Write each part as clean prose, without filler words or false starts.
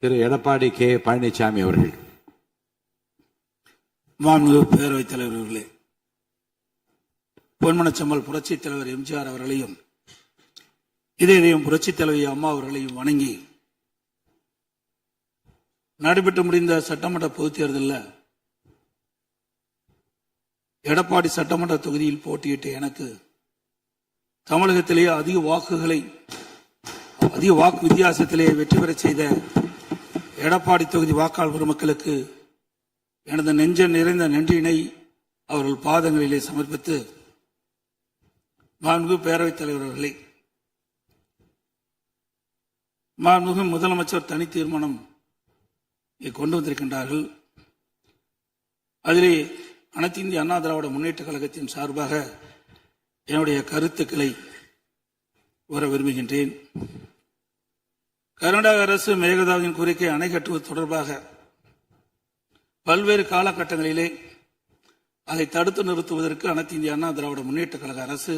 திரு Edappadi K Palaniswami அவர்கள். மாண்புமிகு பேரவைத் தலைவர் அவர்களே, பொன்மனச்செம்மல் புரட்சித் தலைவர் எம்ஜிஆர் அவர்களையும் இதயம் புரட்சித் தலைவி அம்மா அவர்களையும் வணங்கி நடைபெற்று முடிந்த சட்டமன்ற பொதுத் தேர்தலில் எடப்பாடி சட்டமன்ற தொகுதியில் போட்டியிட்ட எனக்கு தமிழகத்திலேயே அதிக வாக்கு வித்தியாசத்திலேயே வெற்றி பெற செய்த எடப்பாடி தொகுதி வாக்காளர் பெருமக்களுக்கு எனது நெஞ்ச நிறைந்த நன்றியினை அவர்கள் பாதங்களிலே சமர்ப்பித்து, மாண்புமிகு பேரவைத் தலைவர் அவர்களே, மாண்புமிகு முதலமைச்சர் தனி தீர்மானம் கொண்டு வந்திருக்கின்றார்கள். அதிலே அனைத்து இந்திய அண்ணா திராவிட முன்னேற்ற கழகத்தின் சார்பாக என்னுடைய கருத்துக்களை வர விரும்புகின்றேன். கர்நாடக அரசு மேகதாதுவின் கோரிக்கை அணை கட்டுவது தொடர்பாக பல்வேறு காலகட்டங்களிலே அதை தடுத்து நிறுத்துவதற்கு அனைத்து இந்திய அண்ணா திராவிட முன்னேற்ற கழக அரசு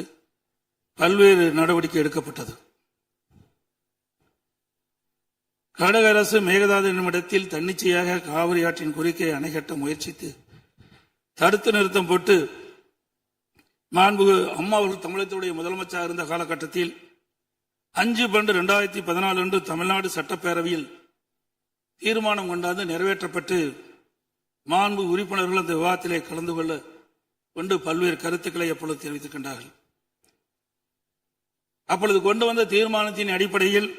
பல்வேறு நடவடிக்கை எடுக்கப்பட்டது. கர்நாடக அரசு மேகதாது என்னும் இடத்தில் தன்னிச்சையாக காவிரி ஆற்றின் கோரிக்கையை அணை கட்ட முயற்சித்து தடுத்து நிறுத்தம் போட்டு மாண்புமிகு அம்மா அவர்கள் தமிழகத்துடைய முதலமைச்சராக இருந்த காலகட்டத்தில் 5/12/2014 அன்று தமிழ்நாடு சட்டப்பேரவையில் தீர்மானம் கொண்டாந்து நிறைவேற்றப்பட்டு மாண்பு உறுப்பினர்கள் அந்த விவாதத்திலே கலந்து கொண்டு பல்வேறு கருத்துக்களை அப்பொழுது தெரிவித்திருக்கின்றார்கள். அப்பொழுது கொண்டு வந்த தீர்மானத்தின் அடிப்படையில்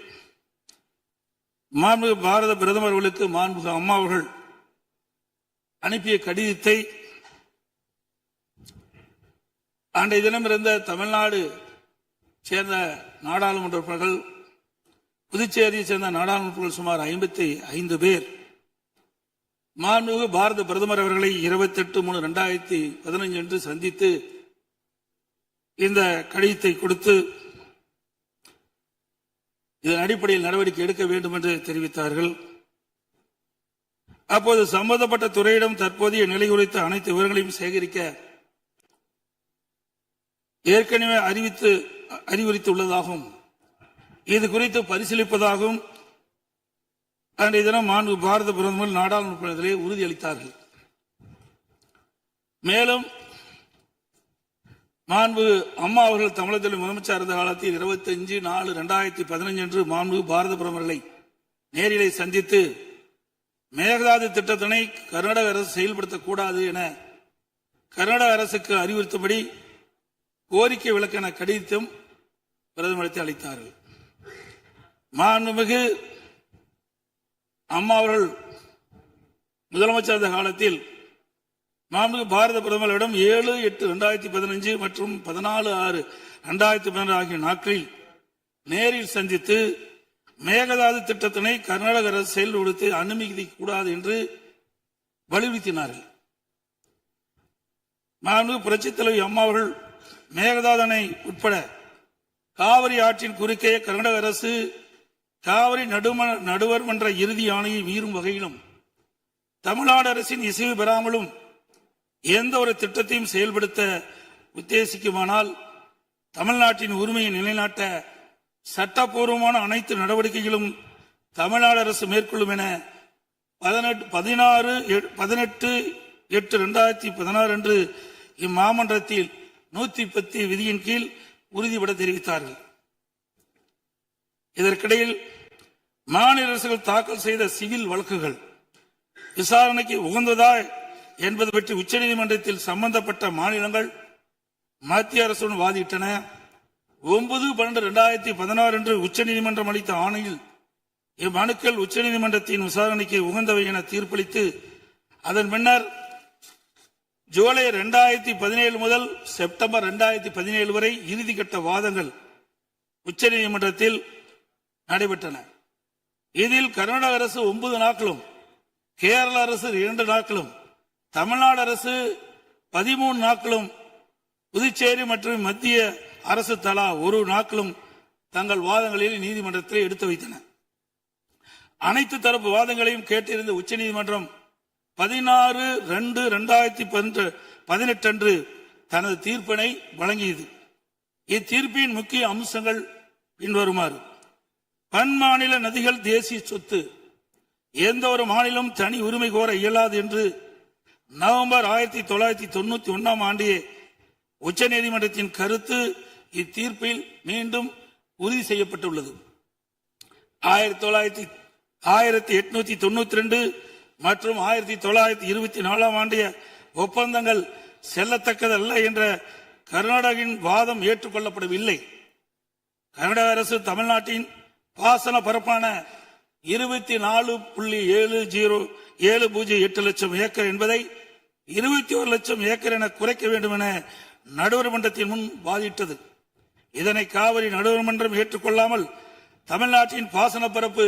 மாண்புமிகு பாரத பிரதமர் அவர்களுக்கு மாண்புமிகு அம்மா அவர்கள் அனுப்பிய கடிதத்தை அன்றைய தினம் இருந்த தமிழ்நாடு சேர்ந்த நாடாளுமன்ற உறுப்பினர்கள், புதுச்சேரியை சேர்ந்த நாடாளுமன்ற உறுப்பினர்கள் சுமார் 55 பேர் மாண்புமிகு பாரத பிரதமர் அவர்களை 28/3/2015 அன்று சந்தித்து இந்த கடிதத்தை கொடுத்து இதன் அடிப்படையில் நடவடிக்கை எடுக்க வேண்டும் என்று தெரிவித்தார்கள். அப்போது சம்பந்தப்பட்ட துறையிடம் தற்போதைய நிலை குறித்த அனைத்து விவரங்களையும் சேகரிக்க ஏற்கனவே அறிவுறுத்தியுள்ளதாகவும் இது குறித்து பரிசீலிப்பதாகவும் அன்றைய தினம் மாண்பு பாரத பிரதமர் நாடாளுமன்றத்திலே உறுதியளித்தார்கள். மேலும் மாண்பு அம்மா அவர்கள் தமிழகத்தில் முதலமைச்சர் இருந்த காலத்தில் 25/4/2015 அன்று மாண்பு பாரத பிரதமர்களை நேரிலே சந்தித்து மேகதாது திட்டத்தினை கர்நாடக அரசு செயல்படுத்தக்கூடாது என கர்நாடக அரசுக்கு அறிவுறுத்தபடி கோரிக்கை விளக்கென கடிதம் பிரதமருக்கு அளித்தார்கள். மாண்புமிகு அம்மா அவர்கள் முதலமைச்சர் இருந்த காலத்தில் மாண்புமிகு பாரத பிரதமரிடம் 7/8/2015 மற்றும் 14/6/2012 ஆகிய நாட்களில் நேரில் சந்தித்து மேகதாது திட்டத்தினை கர்நாடக அரசு செயல்படுத்த அனுமதிக்க கூடாது என்று வலியுறுத்தினார்கள். மாண்புமிகு புரட்சித் தலைவி அம்மா அவர்கள் மேகதாது அணை உட்பட காவிரி ஆற்றின் குறுக்கே கர்நாடக அரசு காவிரி நடுவர் மன்ற இறுதி ஆணையை மீறும் வகையிலும் தமிழ்நாடு அரசின் இசைவு பெறாமலும் எந்த ஒரு திட்டத்தையும் செயல்படுத்த உத்தேசிக்குமானால் தமிழ்நாட்டின் உரிமையை நிலைநாட்ட சட்டப்பூர்வமான அனைத்து நடவடிக்கைகளும் தமிழ்நாடு அரசு மேற்கொள்ளும் என 18/8/2016 அன்று இம்மாமன்றத்தில் 110 விதியின் கீழ் உறுதிபட தெரிவித்தார்கள். இதற்கிடையில் மாநில அரசுகள் தாக்கல் செய்த சிவில் வழக்குகள் விசாரணைக்கு உகந்ததா என்பது பற்றி உச்சநீதிமன்றத்தில் சம்பந்தப்பட்ட மாநிலங்கள் மத்திய அரசுடன் வாதிட்டன. 9/12/2016 அன்று உச்சநீதிமன்றம் அளித்த ஆணையில் இம்மனுக்கள் உச்சநீதிமன்றத்தின் விசாரணைக்கு உகந்தவை என தீர்ப்பளித்து அதன் பின்னர் ஜூலை 2017 முதல் செப்டம்பர் 2017 வரை இறுதிக்கட்ட வாதங்கள் உச்சநீதிமன்றத்தில் நடைபெற்றன. இதில் கர்நாடக அரசு 9 நாட்களும், கேரள அரசு 2 நாட்களும், தமிழ்நாடு அரசு 13 நாட்களும், புதுச்சேரி மற்றும் மத்திய அரசு தலா 1 நாட்களும் தங்கள் வாதங்களில் நீதிமன்றத்தில் எடுத்து வைத்தன. அனைத்து தரப்பு வாதங்களையும் கேட்டிருந்த உச்சநீதிமன்றம் 16/2/2018 அன்று தனது தீர்ப்பினை வழங்கியது. இத்தீர்ப்பின் முக்கிய அம்சங்கள் பின்வருமாறு: பன்மாநில நதிகள் தேசிய சொத்து, எந்த ஒரு மாநிலம் தனி உரிமை கோர இயலாது என்று நவம்பர் 1991 ஆண்டு உச்சநீதிமன்றத்தின் கருத்து இத்தீர்ப்பில் மீண்டும் உறுதி செய்யப்பட்டுள்ளது. 1892 மற்றும் 1924 ஆண்டிய ஒப்பந்தங்கள் செல்லத்தக்கதல்ல என்ற கர்நாடகின் வாதம் ஏற்றுக்கொள்ளப்படவில்லை. கர்நாடக அரசு தமிழ்நாட்டின் பாசன பரப்பான 24.7008 லட்சம் ஏக்கர் என்பதை 21 லட்சம் ஏக்கர் என குறைக்க வேண்டும் என நடுவர் மன்றத்தின் முன் வாதிட்டது. இதனை காவிரி நடுவர் மன்றம் ஏற்றுக்கொள்ளாமல் தமிழ்நாட்டின் பாசன பரப்பு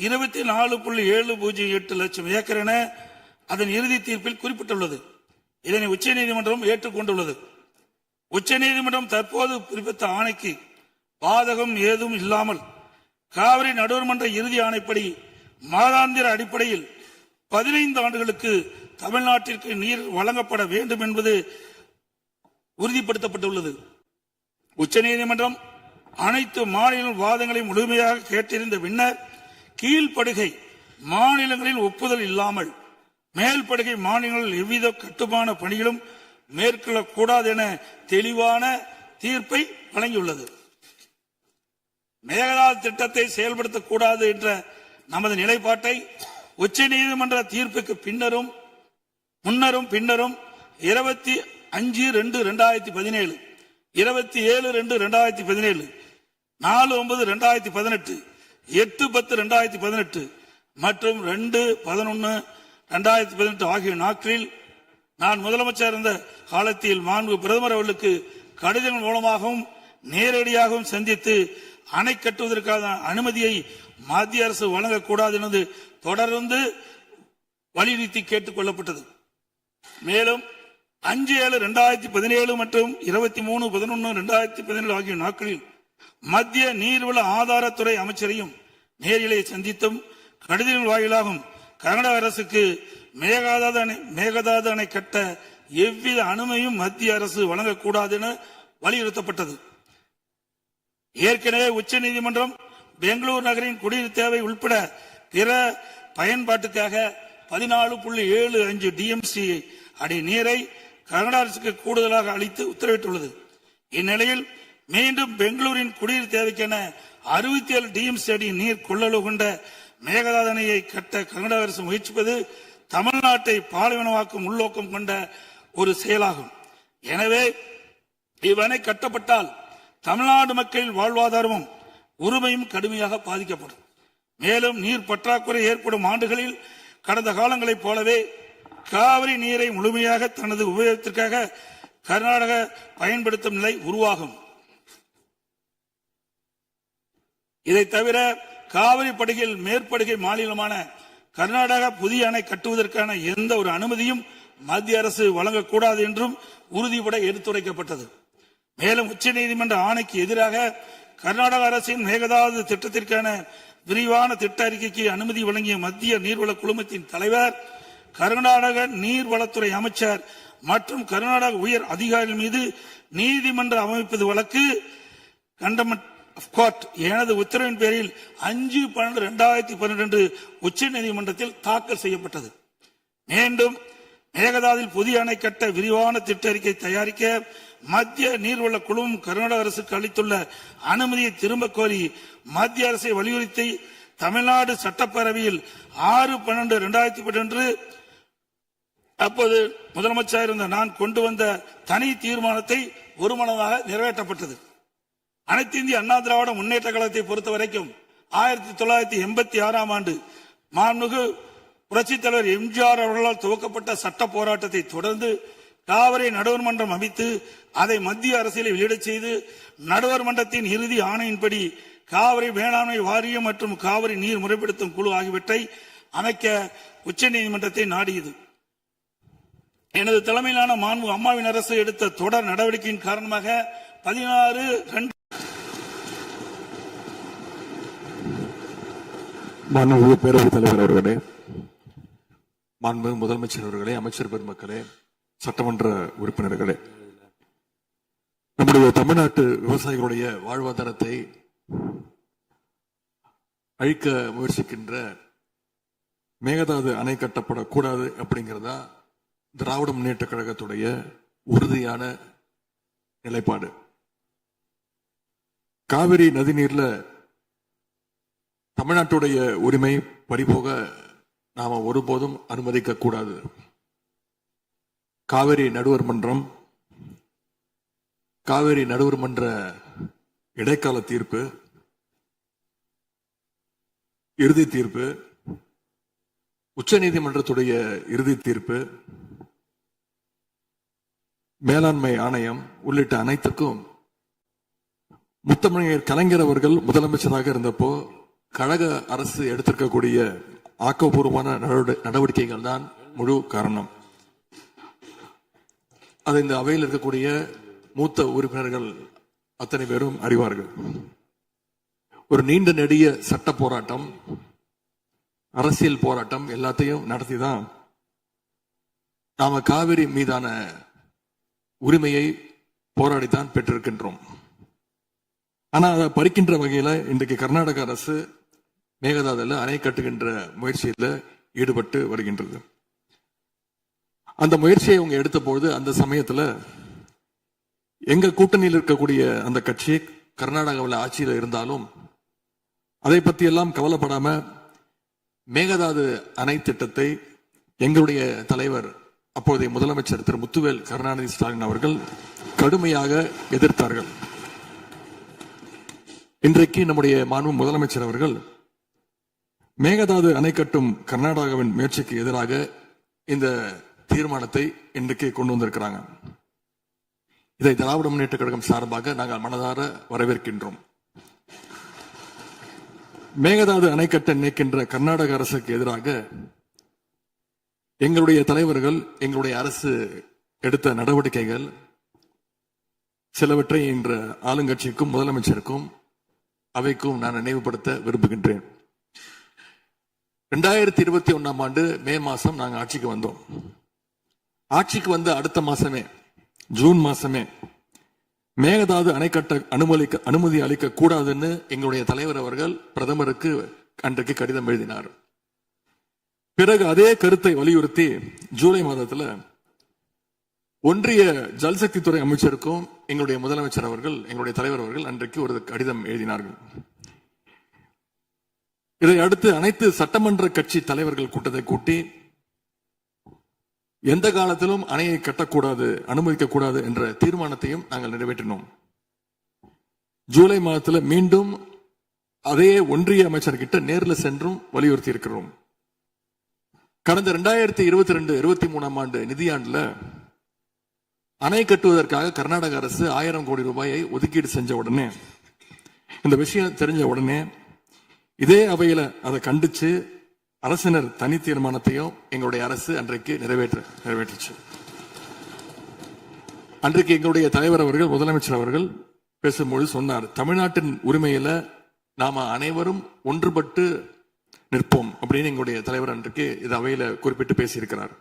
24.708 லட்சம் ஏக்கர் என அதன் இறுதி தீர்ப்பில் குறிப்பிட்டுள்ளது. இதனை உச்சநீதிமன்றம் ஏற்றுக்கொண்டுள்ளது. உச்சநீதிமன்றம் தற்போது பிறப்பித்த ஆணைக்கு பாதகம் ஏதும் இல்லாமல் காவிரி நடுவர் மன்ற இறுதி ஆணைப்படி மாதாந்திர அடிப்படையில் 15 ஆண்டுகளுக்கு தமிழ்நாட்டிற்கு நீர் வழங்கப்பட வேண்டும் என்பது உறுதிப்படுத்தப்பட்டுள்ளது. உச்சநீதிமன்றம் அனைத்து மாநில வாதங்களை முழுமையாக கேட்டிருந்த பின்னர் கீழ்ப்படுகை மாநிலங்களில் ஒப்புதல் இல்லாமல் மேல்படுகை மாநிலங்களில் எவ்வித கட்டுமான பணிகளும் மேற்கொள்ளக்கூடாது என தெளிவான தீர்ப்பை வழங்கியுள்ளது. மேகதாது திட்டத்தை செயல்படுத்தக்கூடாது என்ற நமது நிலைப்பாட்டை உச்சநீதிமன்ற தீர்ப்புக்கு முன்னரும் பின்னரும் 25/2/2017, 27/2/2017, 4/9/2018, 8/10/2018 மற்றும் 2/11/2018 ஆகிய நாட்களில் நான் முதலமைச்சர் இருந்த காலத்தில் மாண்பு பிரதமர் அவர்களுக்கு கடிதங்கள் மூலமாகவும் நேரடியாகவும் சந்தித்து அணை கட்டுவதற்கான அனுமதியை மத்திய அரசு வழங்கக்கூடாது என்று தொடர்ந்து வலியுறுத்தி கேட்டுக் கொள்ளப்பட்டது. மேலும் 5/7/2017 மற்றும் 23/11/2017 ஆகிய நாட்களில் மத்திய நீர்வள ஆதாரத்துறை அமைச்சரையும் நேரிலே சந்தித்தும் கடிதங்கள் வாயிலாகவும் கர்நாடக அரசுக்கு மேகதாது அணை கட்ட எவ்வித அனுமதியும் மத்திய அரசு வழங்கக்கூடாது என வலியுறுத்தப்பட்டது. ஏற்கனவே உச்சநீதிமன்றம் பெங்களூரு நகரின் குடிநீர் தேவை உட்பட பிற பயன்பாட்டுக்காக 14.75 டிஎம்சி அடி நீரை கர்நாடக அரசுக்கு கூடுதலாக அளித்து உத்தரவிட்டுள்ளது. இந்நிலையில் மீண்டும் பெங்களூரின் குடிநீர் தேவைக்கென 67 டிஎம்சி அடி நீர் கொள்ளளவு கொண்ட மேகதாது அணையை கட்ட கர்நாடக அரசு முயற்சிப்பது தமிழ்நாட்டை பாலைவனமாக்கும் உள்நோக்கம் கொண்ட ஒரு செயலாகும். எனவே இவ்வணை கட்டப்பட்டால் தமிழ்நாடு மக்களின் வாழ்வாதாரமும் உரிமையும் கடுமையாக பாதிக்கப்படும். மேலும் நீர் பற்றாக்குறை ஏற்படும் ஆண்டுகளில் கடந்த காலங்களைப் போலவே காவிரி நீரை முழுமையாக தனது உபயோகத்திற்காக கர்நாடக பயன்படுத்தும் நிலை உருவாகும். இதை தவிர காவிரி படுகையில் மேற்படுகை மாநிலமான கர்நாடகா புதிய அணை கட்டுவதற்கான எந்த ஒரு அனுமதியும் மத்திய அரசு வழங்கக்கூடாது என்றும் உறுதிபட எடுத்துரைக்கப்பட்டது. மேலும் உச்சநீதிமன்ற ஆணைக்கு எதிராக கர்நாடக அரசின் மேகதாது திட்டத்திற்கான விரிவான திட்ட அறிக்கைக்கு அனுமதி வழங்கிய மத்திய நீர்வள குழுமத்தின் தலைவர், கர்நாடக நீர்வளத்துறை அமைச்சர் மற்றும் கர்நாடக உயர் அதிகாரிகள் மீது நீதிமன்ற அமைப்பது வழக்கு கண்டமெண்ட் ஆஃப் கோர்ட் எனது உத்தரவின் பேரில் 5/12/2012 உச்சநீதிமன்றத்தில் தாக்கல் செய்யப்பட்டது. மீண்டும் மேகதாதில் புதிய அணை கட்ட விரிவான திட்ட அறிக்கை தயாரிக்க மத்திய நீர்வள குழுமம் கர்நாடக அரசுக்கு அளித்துள்ள அனுமதியை திரும்ப கோரி மத்திய அரசை வலியுறுத்தி தமிழ்நாடு சட்டப்பேரவையில் 6/12/2012 அப்போது முதலமைச்சர் இருந்த நான் கொண்டு வந்த தனி தீர்மானத்தை ஒருமனதாக நிறைவேற்றப்பட்டது. அனைத்து இந்திய அண்ணா திராவிட முன்னேற்ற கழகத்தை பொறுத்தவரைக்கும் 1986 ஆண்டு மாண்புமிகு புரட்சித் தலைவர் எம்ஜிஆர் அவர்களால் துவக்கப்பட்ட சட்ட போராட்டத்தை தொடர்ந்து காவிரி நடுவர் மன்றம் அமைத்து அதை மத்திய அரசியலை வெளியிடச் செய்து நடுவர் மன்றத்தின் இறுதி ஆணையின்படி காவிரி மேலாண்மை வாரியம் மற்றும் காவிரி நீர் முறைப்படுத்தும் குழு ஆகியவற்றை அமைக்க உச்சநீதிமன்றத்தை நாடியது. எனது தலைமையிலான மாண்பு அம்மாவின் அரசு எடுத்த தொடர் நடவடிக்கையின் காரணமாக 16/2 மாண்புமிகு பேரவைத் தலைவர் அவர்களே, மாண்புமிகு முதலமைச்சர் அவர்களே, அமைச்சர் பெருமக்களே, சட்டமன்ற உறுப்பினர்களே, நம்முடைய தமிழ்நாட்டு விவசாயிகளுடைய வாழ்வாதாரத்தை அழிக்க முயற்சிக்கின்ற மேகதாது அணை கட்டப்படக்கூடாது அப்படிங்கிறதா திராவிட முன்னேற்ற கழகத்துடைய உறுதியான நிலைப்பாடு. காவிரி நதிநீர்ல தமிழ்நாட்டுடைய உரிமை பறிபோக நாம ஒருபோதும் அனுமதிக்க கூடாது. காவிரி நடுவர் மன்றம், காவிரி நடுவர் மன்ற இடைக்கால தீர்ப்பு, இறுதி தீர்ப்பு, உச்சநீதிமன்றத்துடைய இறுதி தீர்ப்பு, மேலாண்மை ஆணையம் உள்ளிட்ட அனைத்துக்கும் முத்தமிழர் கலைஞர் அவர்கள் முதலமைச்சராக இருந்தப்போ கழக அரசு எடுத்திருக்கக்கூடிய ஆக்கப்பூர்வமான நடவடிக்கைகள் தான் முழு காரணம். அது இந்த அவையில் இருக்கக்கூடிய மூத்த உறுப்பினர்கள் அத்தனை பேரும் அறிவார்கள். ஒரு நீண்ட நெடிய சட்ட போராட்டம், அரசியல் போராட்டம் எல்லாத்தையும் நடத்திதான் நாம காவிரி மீதான உரிமையை போராடித்தான் பெற்றிருக்கின்றோம். ஆனா அதை பறிக்கின்ற வகையில இன்றைக்கு கர்நாடக அரசு மேகதாதுல அணை கட்டுகின்ற முயற்சியில ஈடுபட்டு வருகின்றது. அந்த முயற்சியை அவங்க எடுத்த பொழுது அந்த சமயத்துல எங்க கூட்டணியில் இருக்கக்கூடிய அந்த கட்சி கர்நாடகாவில் ஆட்சியில் இருந்தாலும் அதை பத்தி எல்லாம் கவலைப்படாம மேகதாது அணை திட்டத்தை எங்களுடைய தலைவர் அப்போதைய முதலமைச்சர் திரு முத்துவேல் கருணாநிதி ஸ்டாலின் அவர்கள் கடுமையாக எதிர்த்தார்கள். இன்றைக்கு நம்முடைய மாண்பு முதலமைச்சர் அவர்கள் மேகதாது அணை கட்டும் கர்நாடகாவின் முயற்சிக்கு எதிராக இந்த தீர்மானத்தை இன்றைக்கு கொண்டு வந்திருக்கிறாங்க. இதை திராவிட முன்னேற்ற கழகம் சார்பாக நாங்கள் மனதார வரவேற்கின்றோம். மேகதாது அணை கட்ட நினைக்கின்ற கர்நாடக அரசுக்கு எதிராக எங்களுடைய தலைவர்கள், எங்களுடைய அரசு எடுத்த நடவடிக்கைகள் சிலவற்றை இன்று ஆளுங்கட்சிக்கும் முதலமைச்சருக்கும் அவைக்கும் நான் நினைவுபடுத்த விரும்புகின்றேன். 2021 ஆண்டு மே மாசம் நாங்கள் ஆட்சிக்கு வந்தோம். ஆட்சிக்கு வந்த அடுத்த மாசமே, ஜூன் மாசமே மேகதாது அணை கட்ட அனுமதி அளிக்க கூடாதுன்னு எங்களுடைய தலைவர் அவர்கள் பிரதமருக்கு அன்றைக்கு கடிதம் எழுதினார். பிறகு அதே கருத்தை வலியுறுத்தி ஜூலை மாதத்துல ஒன்றிய ஜல்சக்தி துறை அமைச்சருக்கும் எங்களுடைய முதலமைச்சர் அவர்கள், எங்களுடைய தலைவர் அவர்கள் அன்றைக்கு ஒரு கடிதம் எழுதினார்கள். இதை அடுத்து அனைத்து சட்டமன்ற கட்சி தலைவர்கள் கூட்டத்தை கூட்டி எந்த காலத்திலும் அணையை கட்டக்கூடாது, அனுமதிக்க கூடாது என்ற தீர்மானத்தையும் நாங்கள் நிறைவேற்றினோம். ஜூலை மாதத்தில் மீண்டும் அதே ஒன்றிய அமைச்சர்கிட்ட நேரில் சென்றும் வலியுறுத்தி இருக்கிறோம். கடந்த 2022-23 ஆண்டு நிதியாண்டுல அணை கட்டுவதற்காக கர்நாடக அரசு 1000 கோடி ரூபாயை ஒதுக்கீடு செஞ்ச உடனே, இந்த விஷயம் தெரிஞ்ச உடனே இதே அவையில அதை கண்டிச்சு அரசினர் தனி தீர்மானத்தையும் எங்களுடைய அரசு அன்றைக்கு நிறைவேற்றுச்சு. அன்றைக்கு எங்களுடைய தலைவர் அவர்கள், முதலமைச்சர் அவர்கள் பேசும்போது சொன்னார், தமிழ்நாட்டின் உரிமையில நாம அனைவரும் ஒன்றுபட்டு நிற்போம் அப்படின்னு எங்களுடைய தலைவர் அன்றைக்கு இது அவையில குறிப்பிட்டு பேசியிருக்கிறார்.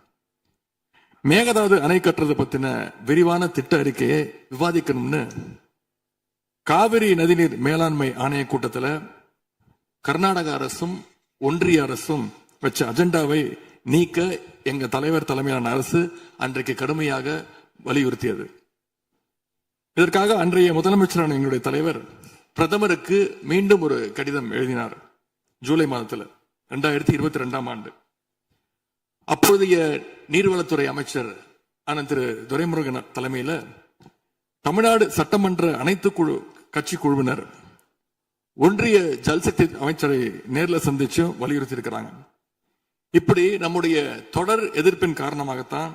மேகதாது அணை கட்டுறது பத்தின விரிவான திட்ட அறிக்கையை விவாதிக்கணும்னு காவிரி நதிநீர் மேலாண்மை ஆணைய கூட்டத்தில் கர்நாடக அரசும் ஒன்றிய அரசும் வச்ச அஜெண்டாவை நீக்க எங்க தலைவர் தலைமையிலான அரசு அன்றைக்கு கடுமையாக வலியுறுத்தியது. இதற்காக அன்றைய முதலமைச்சரான எங்களுடைய தலைவர் பிரதமருக்கு மீண்டும் ஒரு கடிதம் எழுதினார் ஜூலை மாதத்தில் 2022 ஆண்டு. அப்போதைய நீர்வளத்துறை அமைச்சர் திரு துரைமுருகன் தலைமையில் தமிழ்நாடு சட்டமன்ற அனைத்து கட்சி குழுவினர் ஒன்றிய ஜல்சக்தி அமைச்சரை நேரில் சந்திச்சு வலியுறுத்தி இருக்கிறாங்க. இப்படி நம்முடைய தொடர் எதிர்ப்பின் காரணமாகத்தான்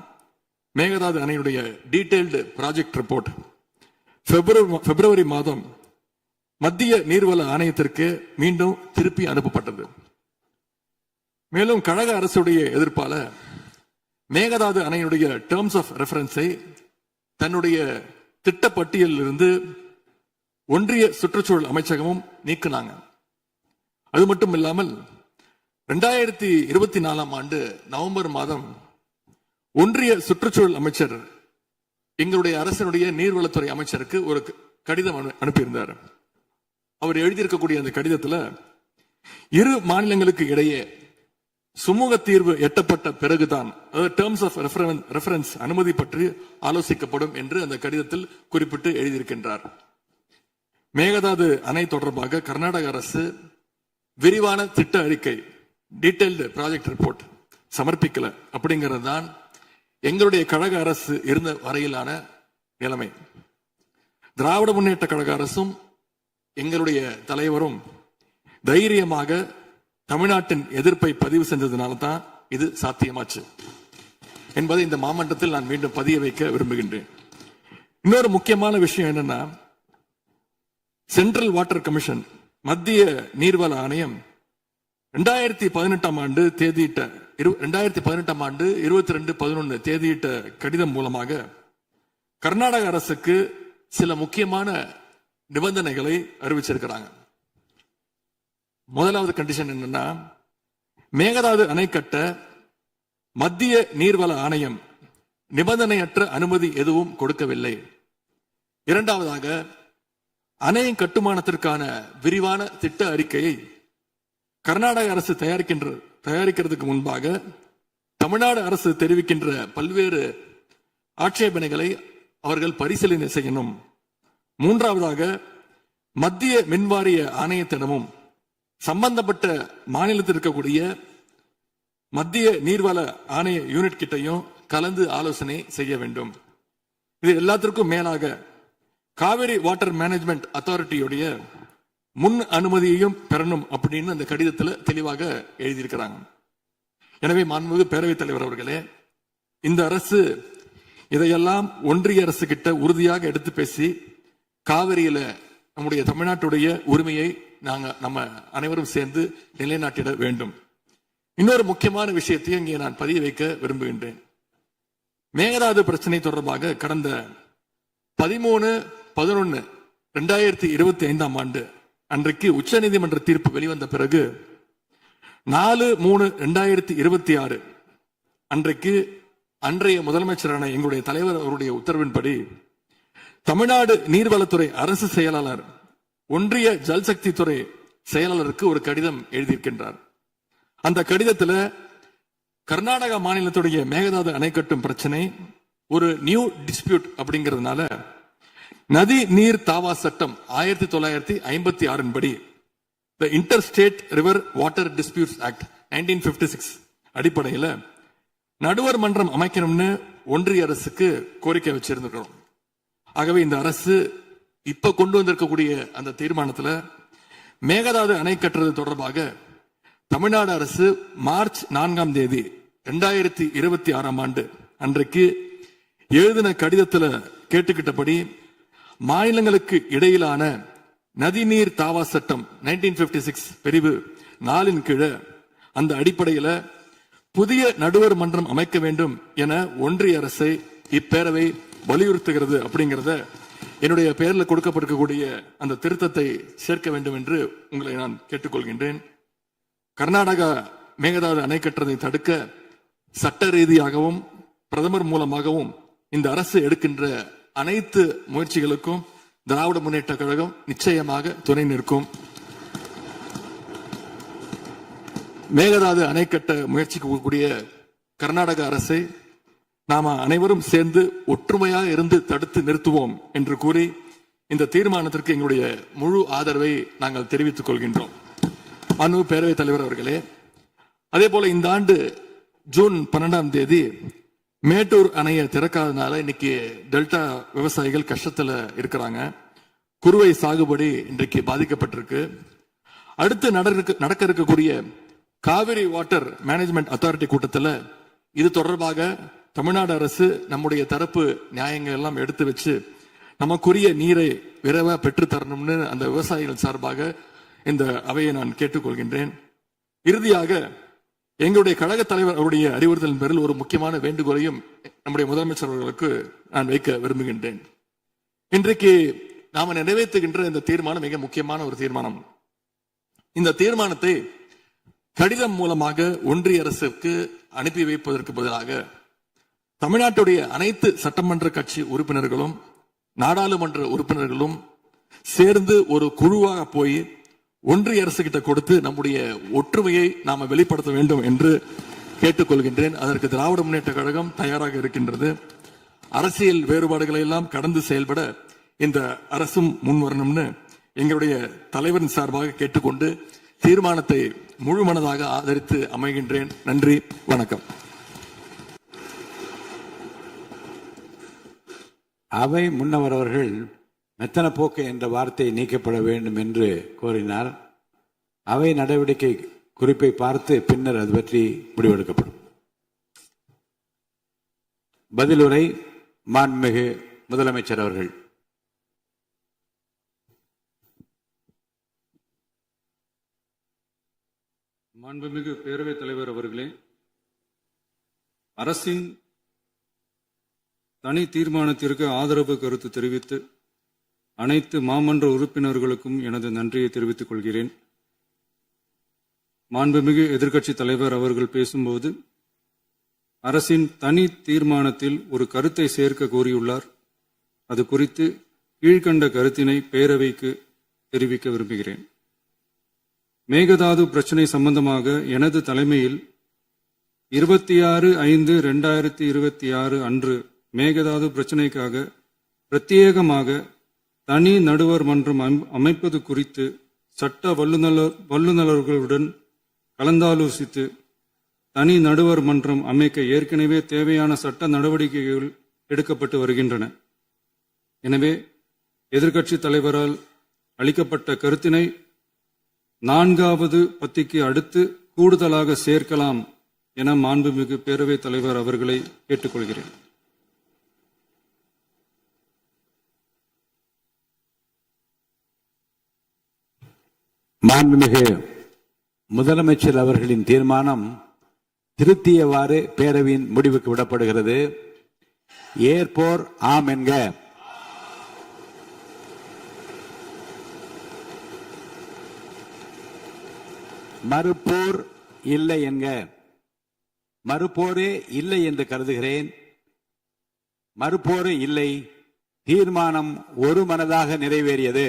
மேகதாது அணையுடைய டீடைல்டு ப்ராஜெக்ட் ரிப்போர்ட் பிப்ரவரி மாதம் மத்திய நீர்வள ஆணையத்திற்கு மீண்டும் திருப்பி அனுப்பப்பட்டது. மேலும் கழக அரசுடைய எதிர்ப்பால மேகதாது அணையுடைய டேர்ம்ஸ் ஆஃப் ரெஃபரன்ஸை தன்னுடைய திட்டப்பட்டியலில் இருந்து ஒன்றிய சுற்றுச்சூழல் அமைச்சகமும் நீக்கினாங்க. அது மட்டும் இல்லாமல் 2024 ஆண்டு நவம்பர் மாதம் ஒன்றிய சுற்றுச்சூழல் அமைச்சர் எங்களுடைய அரசினுடைய நீர்வளத்துறை அமைச்சருக்கு ஒரு கடிதம் அனுப்பியிருந்தார். அவர் எழுதியிருக்கக்கூடிய அந்த கடிதத்தில் இரு மாநிலங்களுக்கு இடையே சுமூக தீர்வு எட்டப்பட்ட பிறகுதான், டேர்ம்ஸ் ஆஃப் ரெஃபரன்ஸ் அனுமதி பற்றி ஆலோசிக்கப்படும் என்று அந்த கடிதத்தில் குறிப்பிட்டு எழுதியிருக்கின்றார். மேகதாது அணை தொடர்பாக கர்நாடக அரசு விரிவான திட்ட அறிக்கை, டீடைல்டு ப்ராஜெக்ட் ரிப்போர்ட் சமர்ப்பிக்கல அப்படிங்கிறது தான் எங்களுடைய கழக அரசு இருந்த வரையிலான நிலைமை. திராவிட முன்னேற்ற கழக அரசும் எங்களுடைய தலைவரும் தைரியமாக தமிழ்நாட்டின் எதிர்ப்பை பதிவு செஞ்சதுனால தான் இது சாத்தியமாச்சு என்பதை இந்த மாமன்றத்தில் நான் மீண்டும் பதிய வைக்க விரும்புகின்றேன். இன்னொரு முக்கியமான விஷயம் என்னன்னா, சென்ட்ரல் வாட்டர் கமிஷன், மத்திய நீர்வள ஆணையம் 2018 ஆண்டு தேதியிட்ட 2018 ஆண்டு 22/11 தேதியிட்ட கடிதம் மூலமாக கர்நாடக அரசுக்கு சில முக்கியமான நிபந்தனைகளை அறிவிச்சிருக்கிறாங்க. முதலாவது கண்டிஷன் என்னன்னா, மேகதாது அணை கட்ட மத்திய நீர்வள ஆணையம் நிபந்தனையற்ற அனுமதி எதுவும் கொடுக்கவில்லை. இரண்டாவதாக, அணையின் கட்டுமானத்திற்கான விரிவான திட்ட அறிக்கையை கர்நாடக அரசு தயாரிக்கிறதுக்கு முன்பாக தமிழ்நாடு அரசு தெரிவிக்கின்ற பல்வேறு ஆட்சேபனைகளை அவர்கள் பரிசீலனை செய்யணும். மூன்றாவதாக, மத்திய மின்வாரிய ஆணையத்திடமும் சம்பந்தப்பட்ட மாநிலத்தில் இருக்கக்கூடிய மத்திய நீர்வள ஆணைய யூனிட் கிட்டையும் கலந்து ஆலோசனை செய்ய வேண்டும். இது எல்லாத்திற்கும் மேலாக காவிரி வாட்டர் மேனேஜ்மெண்ட் அத்தாரிட்டியுடைய முன் அனுமதியையும் பெறணும் அப்படின்னு அந்த கடிதத்தில் தெளிவாக எழுதியிருக்கிறாங்க. எனவே மாண்புமிகு பேரவைத் தலைவர் அவர்களே, இந்த அரசு இதையெல்லாம் ஒன்றிய அரசு கிட்ட உறுதியாக எடுத்து பேசி காவிரியில நம்முடைய தமிழ்நாட்டுடைய உரிமையை நம்ம அனைவரும் சேர்ந்து நிலைநாட்டிட வேண்டும். இன்னொரு முக்கியமான விஷயத்தையும் இங்கே நான் பதிய வைக்க விரும்புகின்றேன். மேகதாது பிரச்சனை தொடர்பாக கடந்த 13/11/2025 ஆண்டு அன்றைக்கு உச்சநீதிமன்ற தீர்ப்பு வெளிவந்த பிறகு 4/3/2026 அன்றைக்கு அன்றைய முதலமைச்சரான எங்களுடைய தலைவர் அவருடைய உத்தரவின்படி தமிழ்நாடு நீர்வளத்துறை அரசு செயலாளர் ஒன்றிய ஜல்சக்தி துறை செயலாளருக்கு ஒரு கடிதம் எழுதியிருக்கின்றார். அந்த கடிதத்தில் கர்நாடக மாநிலத்துடைய மேகதாது அணை கட்டும் பிரச்சனை ஒரு நியூ டிஸ்பியூட் அப்படிங்கிறதுனால நதி நீர் தாவா சட்டம் 1956 படி The Interstate River Water Disputes Act 1956 அடிப்படையில் நடுவர் மன்றம் அமைக்கணும்னு ஒன்றிய அரசுக்கு கோரிக்கை வச்சிருக்கிறோம். ஆகவே இந்த அரசு இப்ப கொண்டு வந்திருக்கக்கூடிய அந்த தீர்மானத்தில் மேகதாது அணை கட்டுறது தொடர்பாக தமிழ்நாடு அரசு மார்ச் 4ஆம் தேதி 2026 ஆண்டு அன்றைக்கு எழுதின கடிதத்தில் கேட்டுக்கிட்டபடி மாநிலங்களுக்கு இடையிலான நதிநீர் தாவா சட்டம் 1956 பிரிவு 4 கீழே அந்த அடிப்படையில் புதிய நடுவர் மன்றம் அமைக்க வேண்டும் என ஒன்றிய அரசை இப்பேரவை வலியுறுத்துகிறது. அப்படிங்கிறத என்னுடைய பெயரில் கொடுக்கப்பட்டிருக்கக்கூடிய அந்த திருத்தத்தை சேர்க்க வேண்டும் என்று உங்களை நான் கேட்டுக்கொள்கின்றேன். கர்நாடகா மேகதாது அணை கட்டுறதை தடுக்க சட்ட ரீதியாகவும் பிரதமர் மூலமாகவும் இந்த அரசு எடுக்கின்ற அனைத்து முயற்சிகளுக்கும் திராவிட முன்னேற்ற கழகம் நிச்சயமாக துணை நிற்கும். மேகதாது அணை கட்ட முயற்சிக்கக்கூடிய கர்நாடக அரசை நாம அனைவரும் சேர்ந்து ஒற்றுமையாக இருந்து தடுத்து நிறுத்துவோம் என்று கூறி இந்த தீர்மானத்திற்கு எங்களுடைய முழு ஆதரவை நாங்கள் தெரிவித்துக் கொள்கின்றோம். அனு பேரவைத் தலைவர் அவர்களே, அதே போல இந்த ஆண்டு ஜூன் 12ஆம் தேதி மேட்டூர் அணையை திறக்காதனால இன்னைக்கு டெல்டா விவசாயிகள் கஷ்டத்துல இருக்கிறாங்க. குறுவை சாகுபடி இன்றைக்கு பாதிக்கப்பட்டிருக்கு. அடுத்து நடக்க இருக்கக்கூடிய காவிரி வாட்டர் மேனேஜ்மெண்ட் அத்தாரிட்டி கூட்டத்தில் இது தொடர்பாக தமிழ்நாடு அரசு நம்முடைய தரப்பு நியாயங்கள் எல்லாம் எடுத்து வச்சு நமக்குரிய நீரை விரைவாக பெற்று தரணும்னு அந்த விவசாயிகள் சார்பாக இந்த அவையை நான் கேட்டுக்கொள்கின்றேன். இறுதியாக எங்களுடைய கழக தலைவர் அவருடைய அறிவுறுத்தலின் பேரில் ஒரு முக்கியமான வேண்டுகோளையும் நம்முடைய முதலமைச்சர் அவர்களுக்கு நான் வைக்க விரும்புகின்றேன். இன்றைக்கு நாம நிறைவேற்றுகின்ற இந்த தீர்மானம் மிக முக்கியமான ஒரு தீர்மானம். இந்த தீர்மானத்தை கடிதம் மூலமாக ஒன்றிய அரசுக்கு அனுப்பி வைப்பதற்கு பதிலாக தமிழ்நாட்டுடைய அனைத்து சட்டமன்ற கட்சி உறுப்பினர்களும் நாடாளுமன்ற உறுப்பினர்களும் சேர்ந்து ஒரு குழுவாக போய் ஒன்றிய அரசு கிட்ட கொடுத்து நம்முடைய ஒற்றுமையை நாம வெளிப்படுத்த வேண்டும் என்று கேட்டுக்கொள்கின்றேன். அதற்கு திராவிட முன்னேற்ற கழகம் தயாராக இருக்கின்றது. அரசியல் வேறுபாடுகளை எல்லாம் கடந்து செயல்பட இந்த அரசும் முன்வரணும்னு எங்களுடைய தலைவரின் சார்பாக கேட்டுக்கொண்டு தீர்மானத்தை முழுமனதாக ஆதரித்து அமைகின்றேன். நன்றி, வணக்கம். அவை முன்னவர் அவர்கள் மெத்தன போக்கு என்ற வார்த்தை நீக்கப்பட வேண்டும் என்று கோரினார். அவை நடவடிக்கை குறிப்பை பார்த்து பின்னர் அது பற்றி முடிவெடுக்கப்படும். பதிலுரை மாண்புமிகு முதலமைச்சர் அவர்கள். மாண்புமிகு பேரவைத் தலைவர் அவர்களே, அரசின் தனி தீர்மானத்திற்கு ஆதரவு கருத்து தெரிவித்து அனைத்து மாமன்ற உறுப்பினர்களுக்கும் எனது நன்றியை தெரிவித்துக் கொள்கிறேன். மாண்புமிகு எதிர்க்கட்சித் தலைவர் அவர்கள் பேசும்போது அரசின் தனி தீர்மானத்தில் ஒரு கருத்தை சேர்க்க கோரியுள்ளார். அது குறித்து கீழ்கண்ட கருத்தினை பேரவைக்கு தெரிவிக்க விரும்புகிறேன். மேகதாது பிரச்சினை சம்பந்தமாக எனது தலைமையில் 26/5/2026 அன்று மேகதாது பிரச்சினைக்காக பிரத்யேகமாக தனி நடுவர் மன்றம் அமைப்பது குறித்து சட்ட வல்லுநர்களுடன் கலந்தாலோசித்து தனி நடுவர் மன்றம் அமைக்க ஏற்கனவே தேவையான சட்ட நடவடிக்கைகள் எடுக்கப்பட்டு வருகின்றன. எனவே எதிர்க்கட்சித் தலைவரால் அளிக்கப்பட்ட கருத்தினை 4வது பத்திக்கு அடுத்து கூடுதலாக சேர்க்கலாம் என மாண்புமிகு பேரவைத் தலைவர் அவர்களை கேட்டுக்கொள்கிறேன். மாண்புமிகு முதலமைச்சர் அவர்களின் தீர்மானம் திருத்தியவாறு பேரவையின் முடிவுக்கு விடப்படுகிறது. ஏற்போர் ஆம் என்க. மறுப்போர் இல்லை என்க. மறுப்போரே இல்லை என்று கருதுகிறேன். மறுப்போரே இல்லை. தீர்மானம் ஒருமனதாக நிறைவேறியது.